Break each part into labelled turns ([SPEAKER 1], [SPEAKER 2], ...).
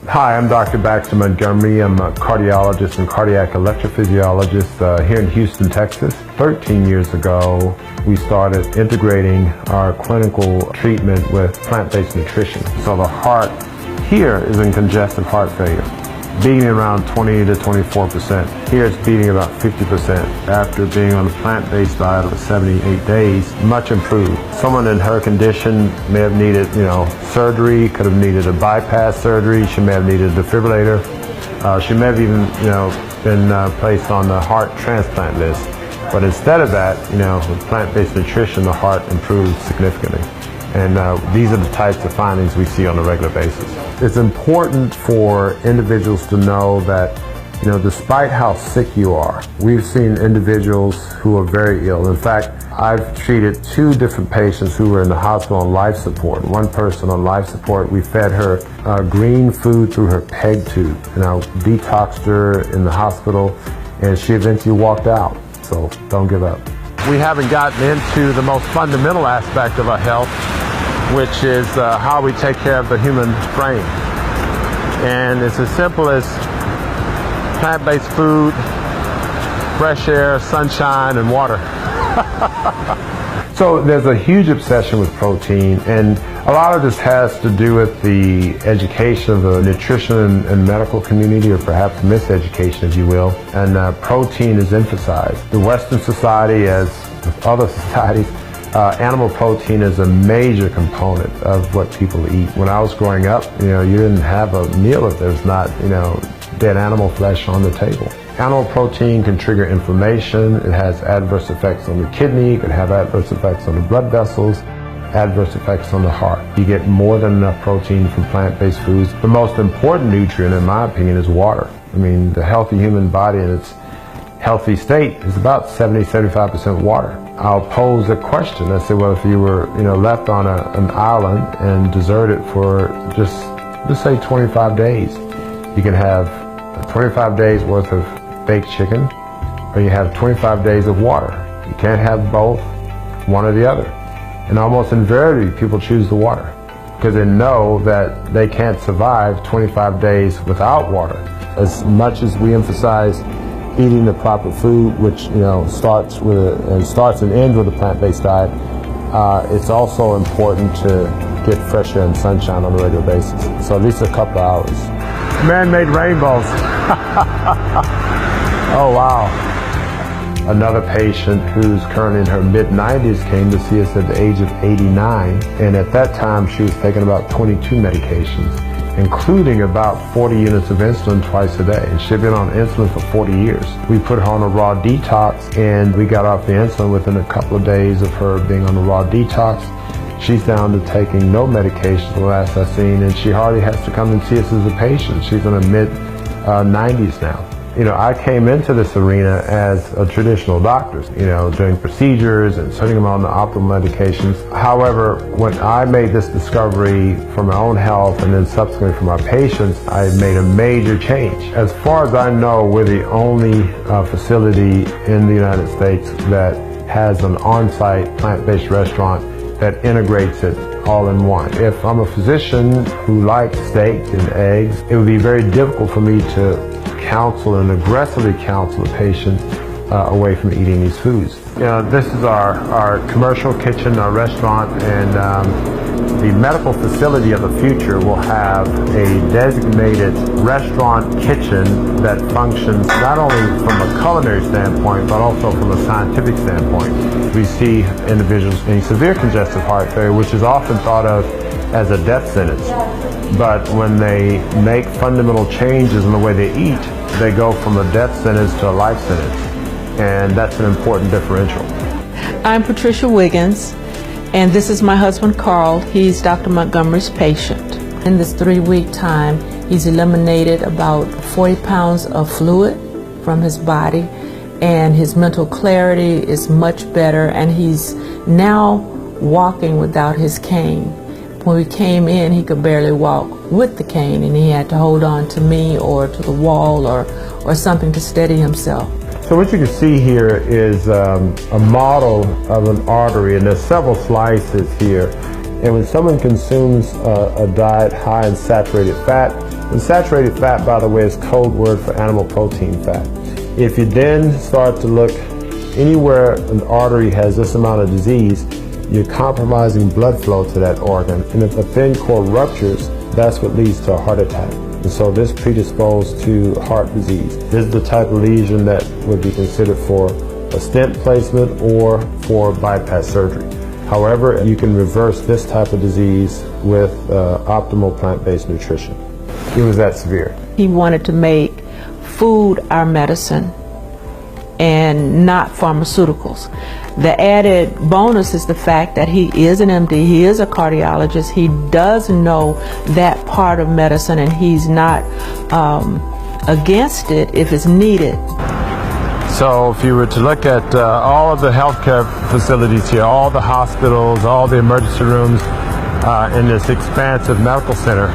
[SPEAKER 1] Hi, I'm Dr. Baxter Montgomery. I'm a cardiologist and cardiac electrophysiologist here in Houston, Texas. 13 years ago, we started integrating our clinical treatment with plant-based nutrition. So the heart here is in congestive heart failure, beating around 20 to 24%. Here it's beating about 50%. After being on a plant-based diet for 78 days, much improved. Someone in her condition may have needed, surgery, could have needed a bypass surgery. She may have needed a defibrillator. She may have even, been placed on the heart transplant list. But instead of that, with plant-based nutrition, the heart improved significantly. And these are the types of findings we see on a regular basis. It's important for individuals to know that, despite how sick you are, we've seen individuals who are very ill. In fact, I've treated 2 different patients who were in the hospital on life support. One person on life support, we fed her green food through her PEG tube, detoxed her in the hospital, and she eventually walked out. So don't give up. We haven't gotten into the most fundamental aspect of our health, which is how we take care of the human frame. And it's as simple as plant-based food, fresh air, sunshine, and water. So there's a huge obsession with protein, and a lot of this has to do with the education of the nutrition and medical community, or perhaps miseducation, if you will, and protein is emphasized. The Western society, as with other societies, animal protein is a major component of what people eat. When I was growing up, you didn't have a meal if there's not, dead animal flesh on the table. Animal protein can trigger inflammation. It has adverse effects on the kidney. It can have adverse effects on the blood vessels, adverse effects on the heart. You get more than enough protein from plant-based foods. The most important nutrient, in my opinion, is water. The healthy human body in its healthy state is about 70-75% water. I'll pose a question. I say, well, if you were, left on an island and deserted for just say 25 days, you can have 25 days worth of baked chicken, or you have 25 days of water. You can't have both, one or the other. And almost invariably, people choose the water because they know that they can't survive 25 days without water. As much as we emphasize eating the proper food, which starts and ends with a plant-based diet, it's also important to get fresh air and sunshine on a regular basis. So at least a couple of hours. Man-made rainbows. Oh wow. Another patient who's currently in her mid-90s came to see us at the age of 89, and at that time she was taking about 22 medications, including about 40 units of insulin twice a day. And she'd been on insulin for 40 years. We put her on a raw detox, and we got off the insulin within a couple of days of her being on the raw detox. She's down to taking no medication the last I've seen, and she hardly has to come and see us as a patient. She's in her mid-90s now. I came into this arena as a traditional doctor, doing procedures and putting them on the optimal medications. However, when I made this discovery for my own health and then subsequently for my patients, I made a major change. As far as I know, we're the only facility in the United States that has an on-site plant-based restaurant that integrates it all in one. If I'm a physician who likes steak and eggs, it would be very difficult for me to counsel and aggressively counsel a patient away from eating these foods. This is our commercial kitchen, our restaurant, and the medical facility of the future will have a designated restaurant kitchen that functions not only from a culinary standpoint, but also from a scientific standpoint. We see individuals in severe congestive heart failure, which is often thought of as a death sentence. But when they make fundamental changes in the way they eat, they go from a death sentence to a life sentence. And that's an important differential.
[SPEAKER 2] I'm Patricia Wiggins, and this is my husband Carl. He's Dr. Montgomery's patient. In this 3-week time, he's eliminated about 40 pounds of fluid from his body, and his mental clarity is much better, and he's now walking without his cane. When we came in, he could barely walk with the cane, and he had to hold on to me or to the wall or something to steady himself.
[SPEAKER 1] So what you can see here is a model of an artery, and there's several slices here. And when someone consumes a diet high in saturated fat, And saturated fat, by the way, is code word for animal protein fat. If you then start to look anywhere an artery has this amount of disease, you're compromising blood flow to that organ. And if a thin cord ruptures, that's what leads to a heart attack. And so this predisposed to heart disease. This is the type of lesion that would be considered for a stent placement or for bypass surgery. However, you can reverse this type of disease with optimal plant-based nutrition. It was that severe.
[SPEAKER 2] He wanted to make food our medicine and not pharmaceuticals. The added bonus is the fact that he is an MD, he is a cardiologist, he does know that part of medicine, and he's not against it if it's needed.
[SPEAKER 1] So if you were to look at all of the healthcare facilities here, all the hospitals, all the emergency rooms in this expansive medical center,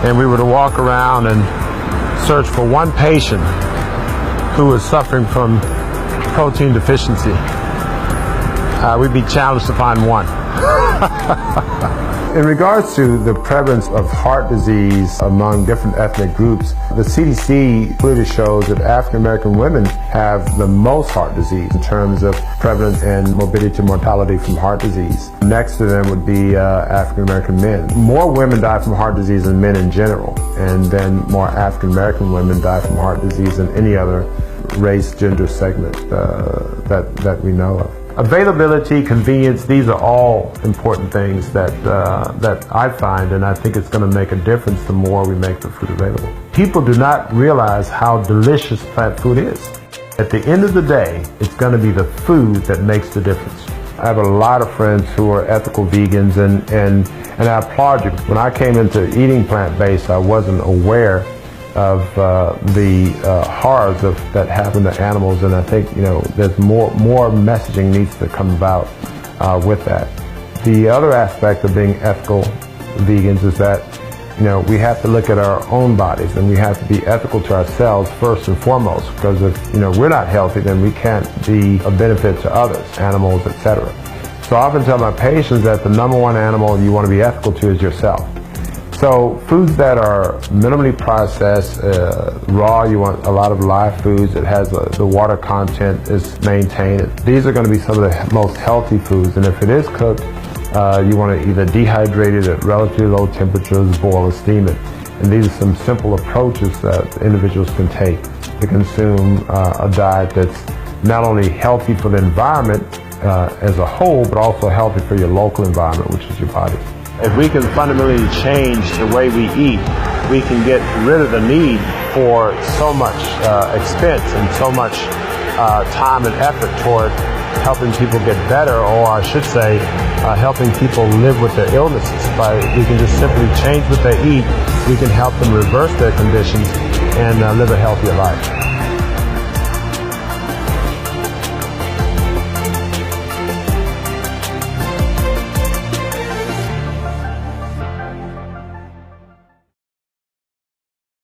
[SPEAKER 1] and we were to walk around and search for one patient who was suffering from protein deficiency, we'd be challenged to find one. In regards to the prevalence of heart disease among different ethnic groups, the CDC clearly shows that African American women have the most heart disease in terms of prevalence and morbidity to mortality from heart disease. Next to them would be African American men. More women die from heart disease than men in general, and then more African American women die from heart disease than any other race, gender segment that we know of. Availability, convenience, these are all important things that I find, and I think it's going to make a difference the more we make the food available. People do not realize how delicious plant food is. At the end of the day, it's going to be the food that makes the difference. I have a lot of friends who are ethical vegans, and I applaud you. When I came into eating plant-based, I wasn't aware of the horrors that happen to animals, and I think there's more messaging needs to come about with that. The other aspect of being ethical vegans is that we have to look at our own bodies, and we have to be ethical to ourselves first and foremost, because if we're not healthy, then we can't be of benefit to others, animals, etc. So I often tell my patients that the number one animal you want to be ethical to is yourself. So foods that are minimally processed, raw, you want a lot of live foods that has the water content is maintained. These are going to be some of the most healthy foods, and if it is cooked, you want to either dehydrate it at relatively low temperatures, boil or steam it. And these are some simple approaches that individuals can take to consume a diet that's not only healthy for the environment as a whole, but also healthy for your local environment, which is your body. If we can fundamentally change the way we eat, we can get rid of the need for so much expense and so much time and effort toward helping people get better, or I should say, helping people live with their illnesses. We can just simply change what they eat, we can help them reverse their conditions and live a healthier life.